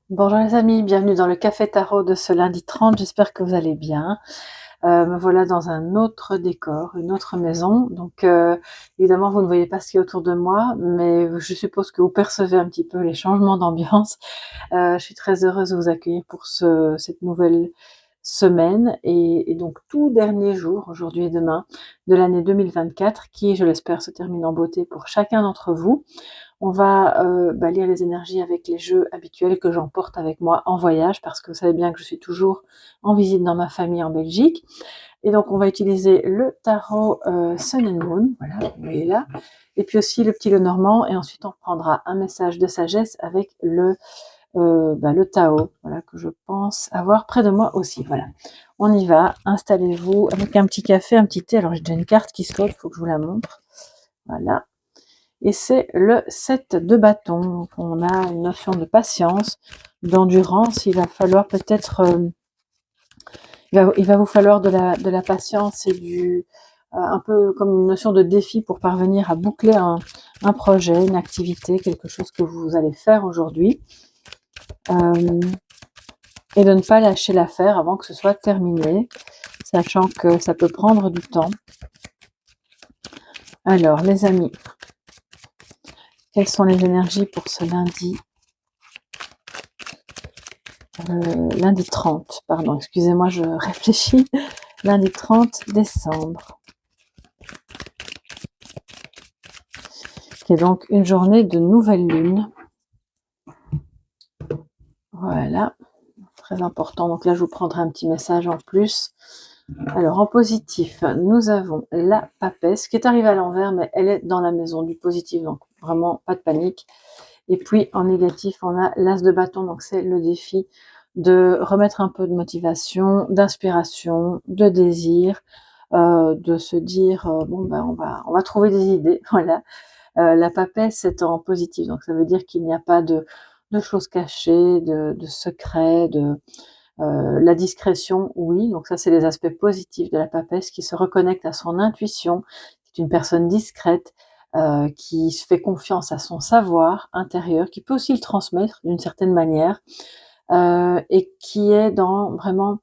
Bonjour les amis, bienvenue dans le Café Tarot de ce lundi 30, j'espère que vous allez bien. Me voilà dans un autre décor, une autre maison. Donc évidemment vous ne voyez pas ce qui est autour de moi, mais je suppose que vous percevez un petit peu les changements d'ambiance. Je suis très heureuse de vous accueillir pour cette nouvelle semaine et donc tout dernier jour, aujourd'hui et demain, de l'année 2024 qui, je l'espère, se termine en beauté pour chacun d'entre vous. On va lire les énergies avec les jeux habituels que j'emporte avec moi en voyage parce que vous savez bien que je suis toujours en visite dans ma famille en Belgique. Et donc on va utiliser le tarot Sun and Moon, voilà, vous voyez là, et puis aussi le petit Lenormand, et ensuite on prendra un message de sagesse avec le Tao, voilà, que je pense avoir près de moi aussi. Voilà, on y va, installez-vous avec un petit café, un petit thé. Alors j'ai déjà une carte qui saute, il faut que je vous la montre. Voilà. Et c'est le 7 de bâton. Donc on a une notion de patience, d'endurance. Il va falloir peut-être, il va vous falloir de la patience et un peu comme une notion de défi pour parvenir à boucler un projet, une activité, quelque chose que vous allez faire aujourd'hui. Et de ne pas lâcher l'affaire avant que ce soit terminé, sachant que ça peut prendre du temps. Alors, les amis, quelles sont les énergies pour ce lundi lundi 30, pardon, excusez-moi, je réfléchis. Lundi 30 décembre, qui est donc une journée de nouvelle lune. Voilà, très important. Donc là, je vous prendrai un petit message en plus. Alors, en positif, nous avons la papesse qui est arrivée à l'envers, mais elle est dans la maison du positif, donc vraiment pas de panique. Et puis, en négatif, on a l'as de bâton, donc c'est le défi de remettre un peu de motivation, d'inspiration, de désir, de se dire on va trouver des idées, voilà. La papesse c'est en positif, donc ça veut dire qu'il n'y a pas de choses cachées, de secrets, la discrétion, oui, donc ça c'est les aspects positifs de la papesse qui se reconnecte à son intuition, qui est une personne discrète, qui se fait confiance à son savoir intérieur, qui peut aussi le transmettre d'une certaine manière, et qui est dans vraiment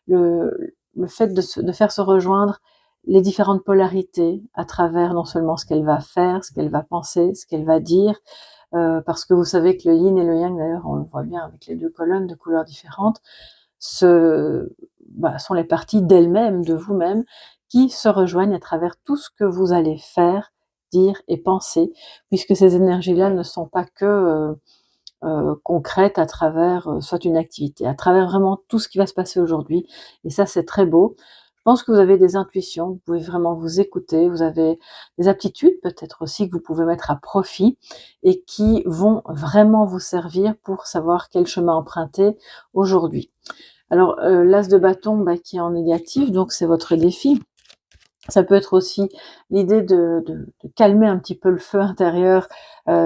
le fait de faire se rejoindre les différentes polarités à travers non seulement ce qu'elle va faire, ce qu'elle va penser, ce qu'elle va dire, parce que vous savez que le yin et le yang, d'ailleurs, on le voit bien avec les deux colonnes de couleurs différentes, sont les parties d'elles-mêmes, de vous-même, qui se rejoignent à travers tout ce que vous allez faire, dire et penser, puisque ces énergies-là ne sont pas que concrètes à travers soit une activité, à travers vraiment tout ce qui va se passer aujourd'hui. Et ça, c'est très beau. Je pense que vous avez des intuitions, vous pouvez vraiment vous écouter, vous avez des aptitudes peut-être aussi que vous pouvez mettre à profit et qui vont vraiment vous servir pour savoir quel chemin emprunter aujourd'hui. Alors, l'as de bâton, qui est en négatif, donc c'est votre défi. Ça peut être aussi l'idée de calmer un petit peu le feu intérieur,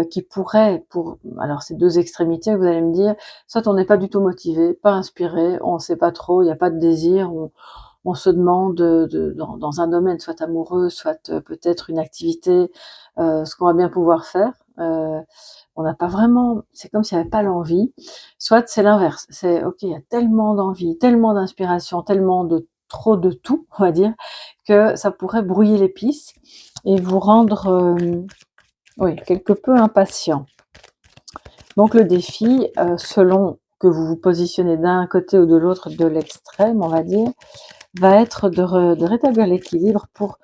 qui pourrait alors c'est 2 extrémités, vous allez me dire, soit on n'est pas du tout motivé, pas inspiré, on sait pas trop, il y a pas de désir, on se demande, dans un domaine soit amoureux, soit, peut-être une activité, ce qu'on va bien pouvoir faire. On n'a pas vraiment, c'est comme s'il n'y avait pas l'envie. Soit c'est l'inverse, c'est OK, il y a tellement d'envie, tellement d'inspiration, tellement de trop de tout, on va dire, que ça pourrait brouiller les pistes et vous rendre, oui, quelque peu impatient. Donc le défi, selon que vous vous positionnez d'un côté ou de l'autre de l'extrême, on va dire, va être de rétablir l'équilibre pour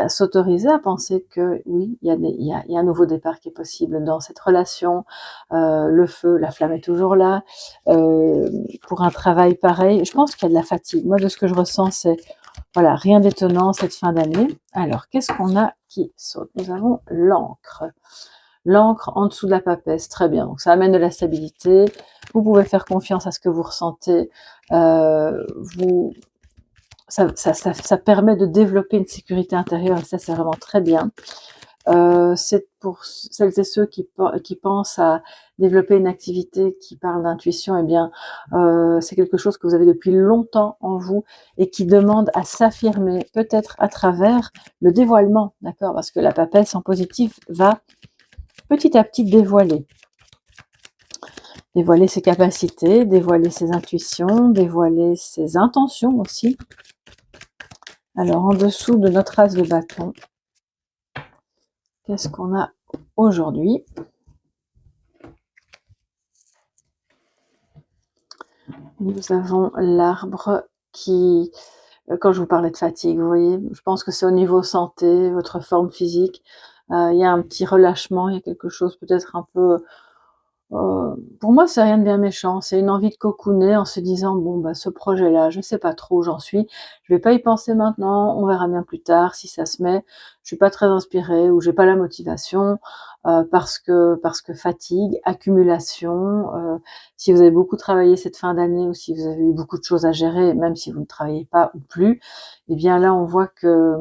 s'autoriser à penser que oui, il y a un nouveau départ qui est possible dans cette relation. Le feu, la flamme est toujours là. Pour un travail pareil, je pense qu'il y a de la fatigue. Moi, de ce que je ressens, c'est voilà, rien d'étonnant cette fin d'année. Alors, qu'est-ce qu'on a qui saute? Nous avons l'encre. L'encre en dessous de la papesse, très bien. Donc ça amène de la stabilité. Vous pouvez faire confiance à ce que vous ressentez. Vous ça permet de développer une sécurité intérieure et ça, c'est vraiment très bien. C'est pour celles et ceux qui pensent à développer une activité qui parle d'intuition, eh bien, c'est quelque chose que vous avez depuis longtemps en vous et qui demande à s'affirmer, peut-être à travers le dévoilement, d'accord? Parce que la papesse en positif va petit à petit dévoiler. Dévoiler ses capacités, dévoiler ses intuitions, dévoiler ses intentions aussi. Alors, en dessous de notre as de bâton, qu'est-ce qu'on a aujourd'hui? Nous avons l'arbre qui, quand je vous parlais de fatigue, vous voyez, je pense que c'est au niveau santé, votre forme physique, il y a un petit relâchement, il y a quelque chose peut-être un peu, pour moi, c'est rien de bien méchant, c'est une envie de cocooner en se disant: «Bon, bah, ce projet-là, je sais pas trop où j'en suis, je vais pas y penser maintenant, on verra bien plus tard si ça se met. Je suis pas très inspirée ou j'ai pas la motivation», parce que fatigue, accumulation, si vous avez beaucoup travaillé cette fin d'année ou si vous avez eu beaucoup de choses à gérer, même si vous ne travaillez pas ou plus, eh bien là, on voit que,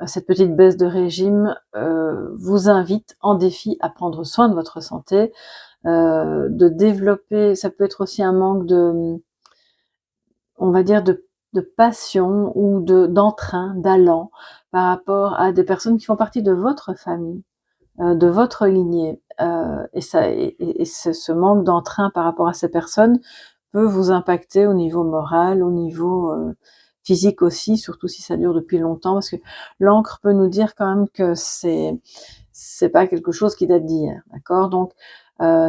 cette petite baisse de régime, vous invite en défi à prendre soin de votre santé, de développer, ça peut être aussi un manque de, on va dire de passion ou d'entrain, d'allant par rapport à des personnes qui font partie de votre famille, de votre lignée, et ce manque d'entrain par rapport à ces personnes peut vous impacter au niveau moral, au niveau, physique aussi, surtout si ça dure depuis longtemps, parce que l'encre peut nous dire quand même que c'est pas quelque chose qui date d'hier, d'accord? Donc,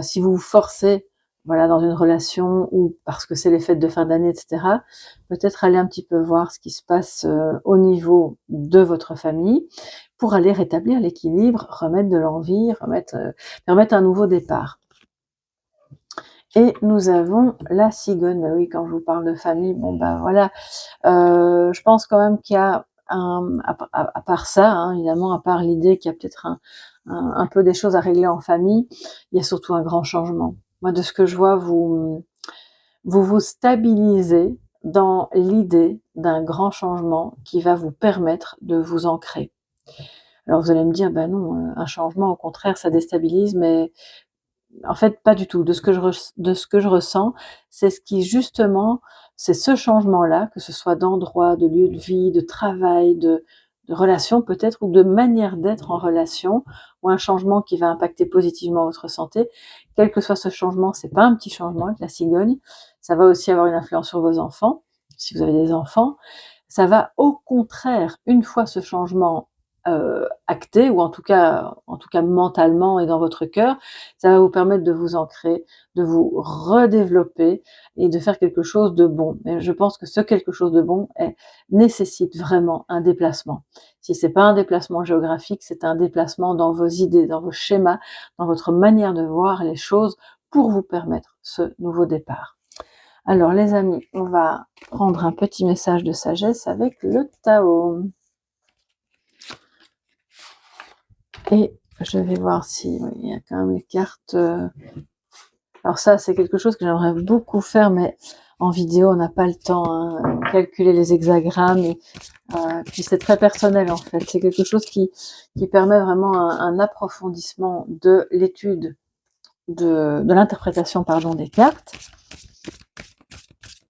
si vous vous forcez, voilà, dans une relation ou parce que c'est les fêtes de fin d'année, et cetera, peut-être aller un petit peu voir ce qui se passe, au niveau de votre famille pour aller rétablir l'équilibre, remettre de l'envie, permettre un nouveau départ. Et nous avons la cigogne. Bah oui, quand je vous parle de famille, bon, bah, voilà, je pense quand même qu'il y a à part ça, hein, évidemment, à part l'idée qu'il y a peut-être un peu des choses à régler en famille, il y a surtout un grand changement. Moi, de ce que je vois, vous stabilisez dans l'idée d'un grand changement qui va vous permettre de vous ancrer. Alors vous allez me dire: «Bah non, un changement, au contraire, ça déstabilise», mais en fait, pas du tout. De ce que je ressens, c'est ce qui justement, c'est ce changement-là, que ce soit d'endroit, de lieu de vie, de travail, de relation peut-être, ou de manière d'être en relation, ou un changement qui va impacter positivement votre santé. Quel que soit ce changement, c'est pas un petit changement avec la cigogne. Ça va aussi avoir une influence sur vos enfants, si vous avez des enfants. Ça va au contraire, une fois ce changement acté, ou en tout cas mentalement et dans votre cœur, ça va vous permettre de vous ancrer, de vous redévelopper et de faire quelque chose de bon. Mais je pense que ce quelque chose de bon nécessite vraiment un déplacement. Si c'est pas un déplacement géographique, c'est un déplacement dans vos idées, dans vos schémas, dans votre manière de voir les choses pour vous permettre ce nouveau départ. Alors les amis, on va prendre un petit message de sagesse avec le Tao. Et je vais voir si, oui, il y a quand même les cartes. Alors ça, c'est quelque chose que j'aimerais beaucoup faire, mais en vidéo, on n'a pas le temps, hein, calculer les hexagrammes. Et puis c'est très personnel en fait. C'est quelque chose qui permet vraiment un approfondissement de l'étude, de l'interprétation, pardon, des cartes,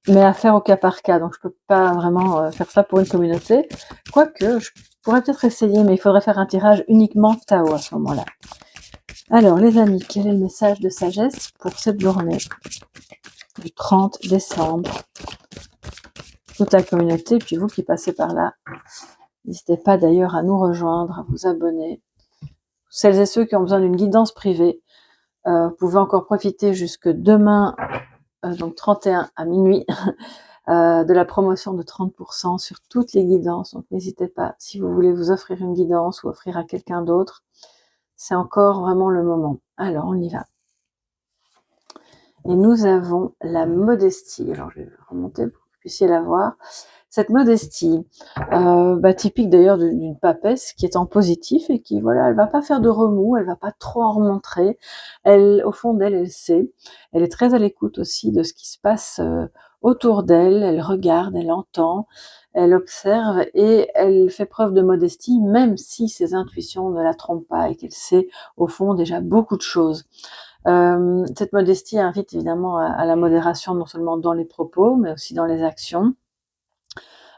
mais à faire au cas par cas. Donc je peux pas vraiment faire ça pour une communauté. Quoique, je pourrais peut-être essayer, mais il faudrait faire un tirage uniquement Tao à ce moment-là. Alors les amis, quel est le message de sagesse pour cette journée du 30 décembre? Toute la communauté, puis vous qui passez par là. N'hésitez pas d'ailleurs à nous rejoindre, à vous abonner. Celles et ceux qui ont besoin d'une guidance privée, vous pouvez encore profiter jusque demain, donc 31 à minuit, de la promotion de 30% sur toutes les guidances. Donc n'hésitez pas, si vous voulez vous offrir une guidance ou offrir à quelqu'un d'autre, c'est encore vraiment le moment. Alors on y va. Et nous avons la modestie. Alors je vais remonter pour que vous puissiez la voir. Cette modestie, typique d'ailleurs d'une papesse qui est en positif et qui, voilà, elle va pas faire de remous, elle va pas trop en remontrer. Elle, au fond d'elle, elle sait. Elle est très à l'écoute aussi de ce qui se passe autour d'elle. Elle regarde, elle entend, elle observe et elle fait preuve de modestie, même si ses intuitions ne la trompent pas et qu'elle sait au fond déjà beaucoup de choses. Cette modestie invite évidemment à la modération, non seulement dans les propos, mais aussi dans les actions.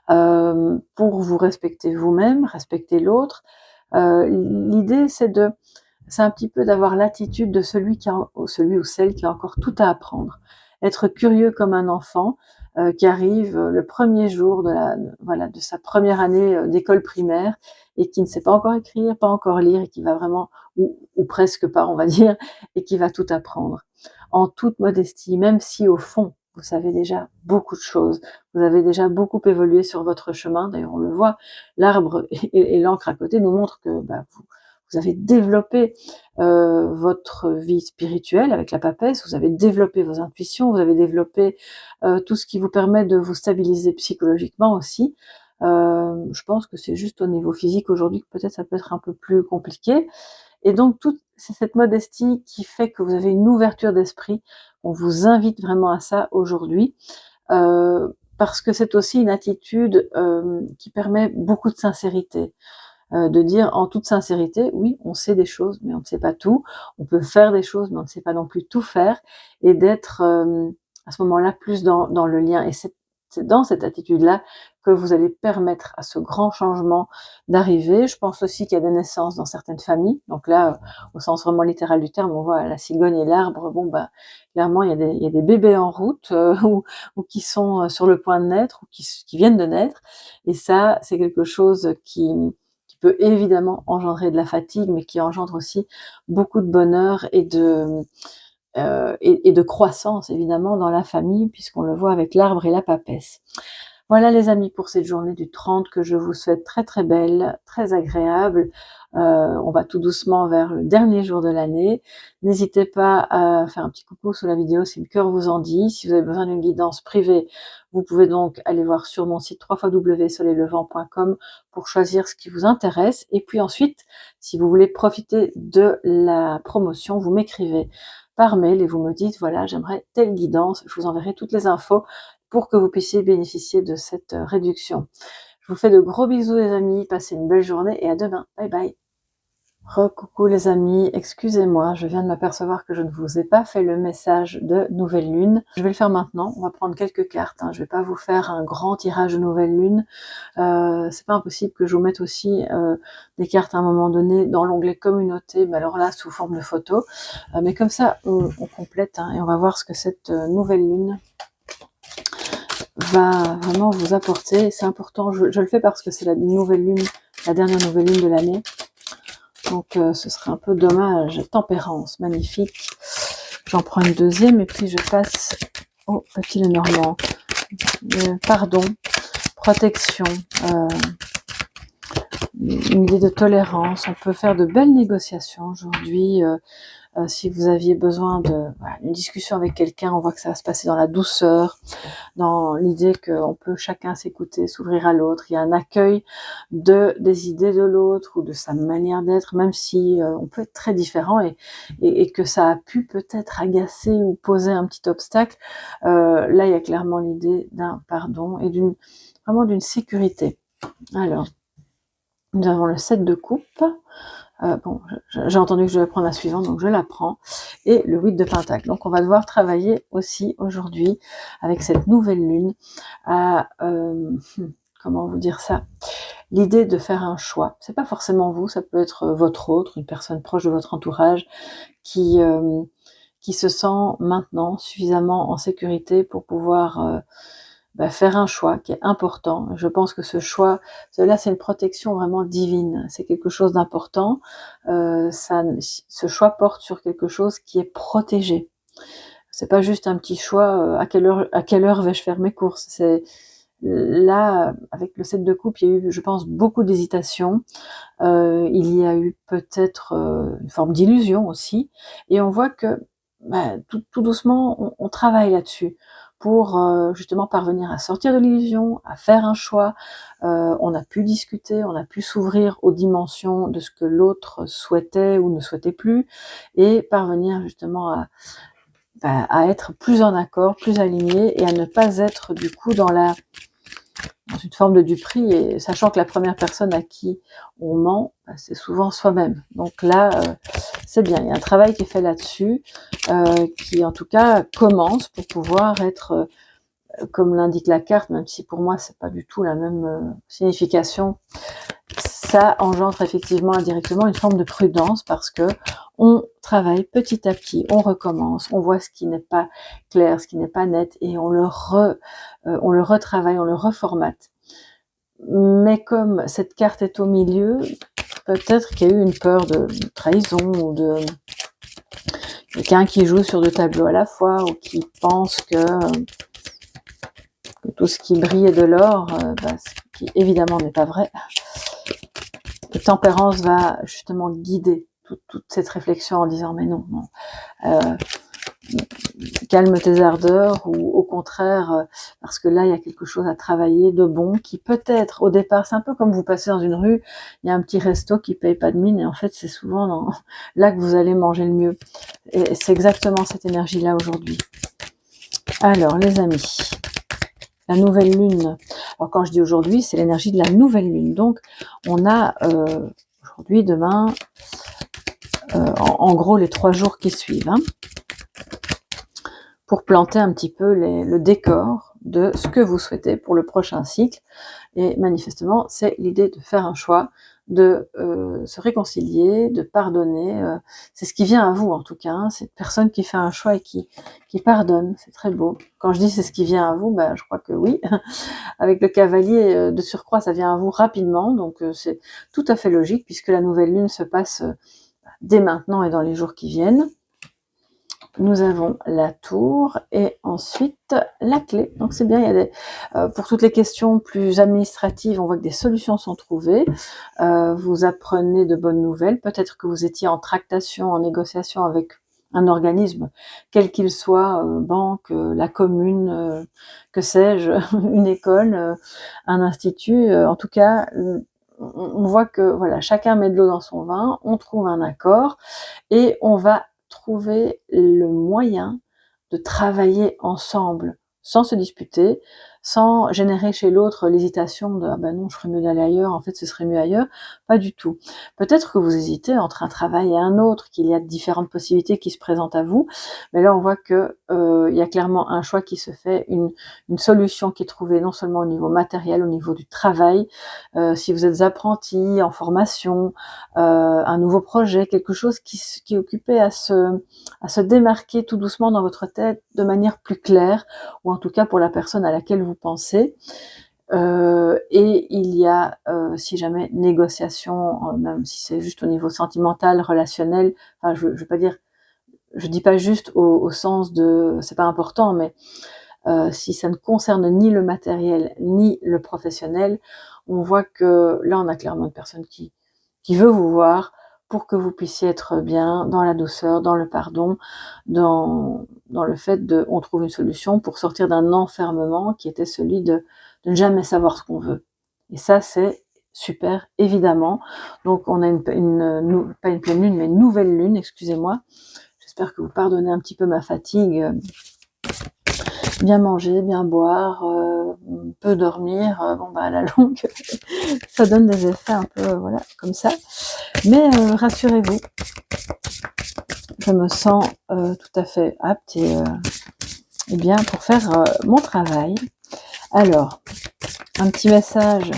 Pour vous respecter vous-même, respecter l'autre. L'idée, c'est c'est un petit peu d'avoir l'attitude de celui ou celle qui a encore tout à apprendre. Être curieux comme un enfant qui arrive le premier jour de sa première année d'école primaire et qui ne sait pas encore écrire, pas encore lire et qui va vraiment, ou presque pas on va dire, et qui va tout apprendre. En toute modestie, même si au fond, vous savez déjà beaucoup de choses, vous avez déjà beaucoup évolué sur votre chemin, d'ailleurs on le voit, l'arbre et l'encre à côté nous montrent que vous avez développé votre vie spirituelle avec la papesse, vous avez développé vos intuitions, vous avez développé tout ce qui vous permet de vous stabiliser psychologiquement aussi. Je pense que c'est juste au niveau physique aujourd'hui que peut-être ça peut être un peu plus compliqué. Et donc, c'est cette modestie qui fait que vous avez une ouverture d'esprit. On vous invite vraiment à ça aujourd'hui, parce que c'est aussi une attitude qui permet beaucoup de sincérité. De dire en toute sincérité, oui, on sait des choses, mais on ne sait pas tout. On peut faire des choses, mais on ne sait pas non plus tout faire. Et d'être à ce moment-là plus dans le lien. Et c'est dans cette attitude-là que vous allez permettre à ce grand changement d'arriver. Je pense aussi qu'il y a des naissances dans certaines familles. Donc là, au sens vraiment littéral du terme, on voit la cigogne et l'arbre. Bon, clairement, il y a des bébés en route ou qui sont sur le point de naître ou qui viennent de naître. Et ça, c'est quelque chose qui peut évidemment engendrer de la fatigue, mais qui engendre aussi beaucoup de bonheur et de croissance, évidemment, dans la famille, puisqu'on le voit avec l'arbre et la papesse. Voilà les amis pour cette journée du 30 que je vous souhaite très très belle, très agréable. On va tout doucement vers le dernier jour de l'année. N'hésitez pas à faire un petit coucou sous la vidéo si le cœur vous en dit. Si vous avez besoin d'une guidance privée, vous pouvez donc aller voir sur mon site www.soleillevent.com pour choisir ce qui vous intéresse. Et puis ensuite, si vous voulez profiter de la promotion, vous m'écrivez par mail et vous me dites, voilà, j'aimerais telle guidance. Je vous enverrai toutes les infos pour que vous puissiez bénéficier de cette réduction. Je vous fais de gros bisous les amis, passez une belle journée et à demain. Bye bye. Recoucou les amis, excusez-moi, je viens de m'apercevoir que je ne vous ai pas fait le message de nouvelle lune. Je vais le faire maintenant, on va prendre quelques cartes, je vais pas vous faire un grand tirage de nouvelle lune. C'est pas impossible que je vous mette aussi des cartes à un moment donné dans l'onglet communauté, mais alors là sous forme de photo. Mais comme ça on complète et on va voir ce que cette nouvelle lune va vraiment vous apporter. C'est important, je le fais parce que c'est la nouvelle lune, la dernière nouvelle lune de l'année. Donc ce serait un peu dommage. Tempérance, magnifique. J'en prends une deuxième et puis je passe au petit Lenormand. Pardon, protection, une idée de tolérance. On peut faire de belles négociations aujourd'hui. Si vous aviez besoin d'une discussion avec quelqu'un, on voit que ça va se passer dans la douceur, dans l'idée qu'on peut chacun s'écouter, s'ouvrir à l'autre. Il y a un accueil des idées de l'autre ou de sa manière d'être, même si on peut être très différent et que ça a pu peut-être agacer ou poser un petit obstacle. Là, il y a clairement l'idée d'un pardon et vraiment d'une sécurité. Alors, nous avons le 7 de coupe. Bon, j'ai entendu que je devais prendre la suivante, donc je la prends. Et le 8 de pentacle. Donc on va devoir travailler aussi aujourd'hui avec cette nouvelle lune à, comment vous dire ça, l'idée de faire un choix. C'est pas forcément vous, ça peut être votre autre, une personne proche de votre entourage qui se sent maintenant suffisamment en sécurité pour pouvoir faire un choix qui est important. Je pense que ce choix, là c'est une protection vraiment divine, c'est quelque chose d'important. Ce choix porte sur quelque chose qui est protégé. C'est pas juste un petit choix, à quelle heure vais-je faire mes courses. C'est là, avec le 7 de coupe, il y a eu, je pense, beaucoup d'hésitation. Il y a eu peut-être une forme d'illusion aussi. Et on voit que tout doucement, on travaille là-dessus pour justement parvenir à sortir de l'illusion, à faire un choix. On a pu discuter, on a pu s'ouvrir aux dimensions de ce que l'autre souhaitait ou ne souhaitait plus, et parvenir justement à être plus en accord, plus aligné, et à ne pas être du coup dans une forme de duperie, et sachant que la première personne à qui on ment, c'est souvent soi-même. Donc là, c'est bien, il y a un travail qui est fait là-dessus, qui en tout cas commence pour pouvoir être comme l'indique la carte, même si pour moi c'est pas du tout la même signification, ça engendre effectivement indirectement une forme de prudence parce que on travaille petit à petit, on recommence, on voit ce qui n'est pas clair, ce qui n'est pas net et on le retravaille, on le reformate. Mais comme cette carte est au milieu, peut-être qu'il y a eu une peur de trahison ou de quelqu'un qui joue sur 2 tableaux à la fois ou qui pense que tout ce qui brille est de l'or, ce qui évidemment n'est pas vrai. La tempérance va justement guider toute cette réflexion en disant mais non, calme tes ardeurs ou au contraire, parce que là il y a quelque chose à travailler de bon qui peut-être au départ, c'est un peu comme vous passez dans une rue, il y a un petit resto qui paye pas de mine et en fait c'est souvent là que vous allez manger le mieux. Et c'est exactement cette énergie-là aujourd'hui. Alors les amis, la nouvelle lune. Alors quand je dis aujourd'hui, c'est l'énergie de la nouvelle lune. Donc on a aujourd'hui, demain, en gros les 3 jours qui suivent, pour planter un petit peu le décor de ce que vous souhaitez pour le prochain cycle. Et manifestement, c'est l'idée de faire un choix, de se réconcilier, de pardonner. C'est ce qui vient à vous en tout cas. Cette personne qui fait un choix et qui pardonne, c'est très beau. Quand je dis c'est ce qui vient à vous, je crois que oui. Avec le cavalier de surcroît, ça vient à vous rapidement, donc c'est tout à fait logique puisque la nouvelle lune se passe dès maintenant et dans les jours qui viennent. Nous avons la tour et ensuite la clé. Donc c'est bien, il y a des, pour toutes les questions plus administratives, on voit que des solutions sont trouvées. Vous apprenez de bonnes nouvelles. Peut-être que vous étiez en tractation, en négociation avec un organisme, quel qu'il soit, banque, la commune, que sais-je, une école, un institut. En tout cas, on voit que voilà, chacun met de l'eau dans son vin, on trouve un accord et on va trouver le moyen de travailler ensemble sans se disputer, sans générer chez l'autre l'hésitation de ah ben non, je ferais mieux d'aller ailleurs, en fait ce serait mieux ailleurs, pas du tout. Peut-être que vous hésitez entre un travail et un autre, qu'il y a différentes possibilités qui se présentent à vous, mais là on voit que il y a clairement un choix qui se fait, une solution qui est trouvée non seulement au niveau matériel, au niveau du travail, si vous êtes apprenti, en formation, un nouveau projet, quelque chose qui est occupé à se démarquer tout doucement dans votre tête de manière plus claire, ou en tout cas pour la personne à laquelle vous pensez. Et il y a, si jamais négociation, même si c'est juste au niveau sentimental, relationnel, enfin je veux pas dire, je dis pas juste au sens de c'est pas important, mais si ça ne concerne ni le matériel ni le professionnel, on voit que là on a clairement une personne qui veut vous voir pour que vous puissiez être bien dans la douceur, dans le pardon, dans le fait de on trouve une solution pour sortir d'un enfermement qui était celui de ne jamais savoir ce qu'on veut. Et ça, c'est super, évidemment. Donc on a pas une pleine lune, mais une nouvelle lune, excusez-moi. J'espère que vous pardonnez un petit peu ma fatigue. Bien manger, bien boire, peu dormir, à la longue, ça donne des effets un peu, voilà, comme ça. Mais rassurez-vous, je me sens tout à fait apte et bien pour faire mon travail. Alors, un petit message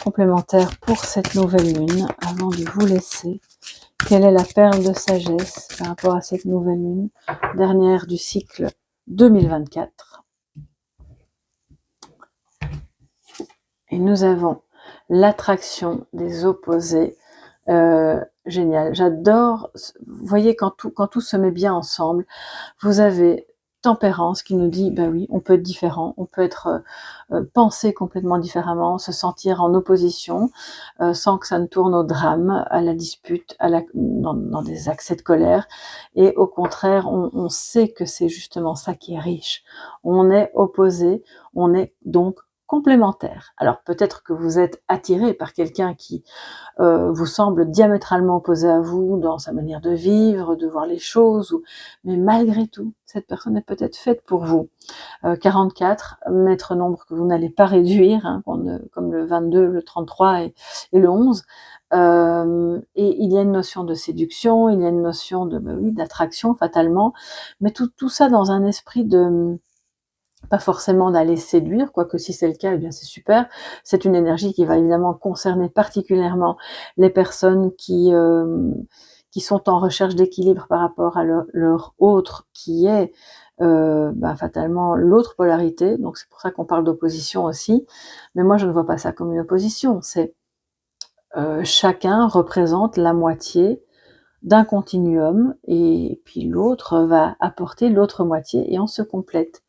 complémentaire pour cette nouvelle lune, avant de vous laisser. Quelle est la perle de sagesse par rapport à cette nouvelle lune, dernière du cycle 2024? Et nous avons l'attraction des opposés. Génial, j'adore. Vous voyez, quand tout se met bien ensemble, vous avez tempérance qui nous dit ben oui, on peut être différent, on peut être penser complètement différemment, se sentir en opposition sans que ça ne tourne au drame, à la dispute, dans des accès de colère. Et au contraire, on sait que c'est justement ça qui est riche. On est opposé, on est donc complémentaire. Alors peut-être que vous êtes attiré par quelqu'un qui vous semble diamétralement opposé à vous dans sa manière de vivre, de voir les choses, mais malgré tout, cette personne est peut-être faite pour vous. 44, maître nombre que vous n'allez pas réduire, comme le 22, le 33 et le 11. Et il y a une notion de séduction, il y a une notion d'attraction fatalement, mais tout ça dans un esprit Pas forcément d'aller séduire, quoique si c'est le cas, eh bien c'est super. C'est une énergie qui va évidemment concerner particulièrement les personnes qui sont en recherche d'équilibre par rapport à leur autre, qui est fatalement l'autre polarité. Donc c'est pour ça qu'on parle d'opposition aussi. Mais moi je ne vois pas ça comme une opposition. C'est chacun représente la moitié d'un continuum, et puis l'autre va apporter l'autre moitié et on se complète.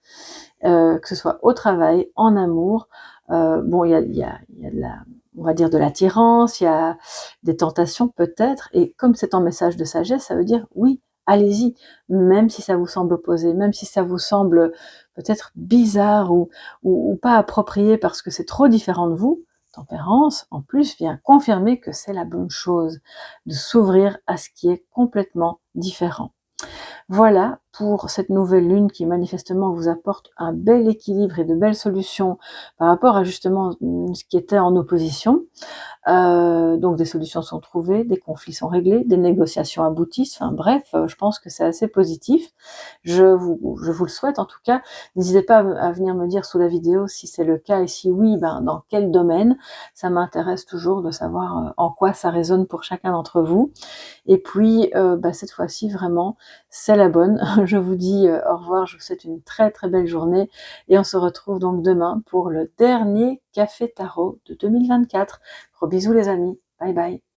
Que ce soit au travail, en amour. Bon, il y a de la, on va dire de l'attirance, il y a des tentations peut-être, et comme c'est un message de sagesse, ça veut dire oui, allez-y, même si ça vous semble opposé, même si ça vous semble peut-être bizarre ou pas approprié parce que c'est trop différent de vous. Tempérance, en plus, vient confirmer que c'est la bonne chose, de s'ouvrir à ce qui est complètement différent. Voilà pour cette nouvelle lune qui manifestement vous apporte un bel équilibre et de belles solutions par rapport à justement ce qui était en opposition. Donc des solutions sont trouvées, des conflits sont réglés, des négociations aboutissent, enfin bref, je pense que c'est assez positif. Je vous le souhaite en tout cas. N'hésitez pas à venir me dire sous la vidéo si c'est le cas et si oui, dans quel domaine. Ça m'intéresse toujours de savoir en quoi ça résonne pour chacun d'entre vous. Et puis cette fois-ci vraiment, c'est la bonne. Je vous dis au revoir, je vous souhaite une très très belle journée et on se retrouve donc demain pour le dernier Café Tarot de 2024. Gros bisous les amis, bye bye.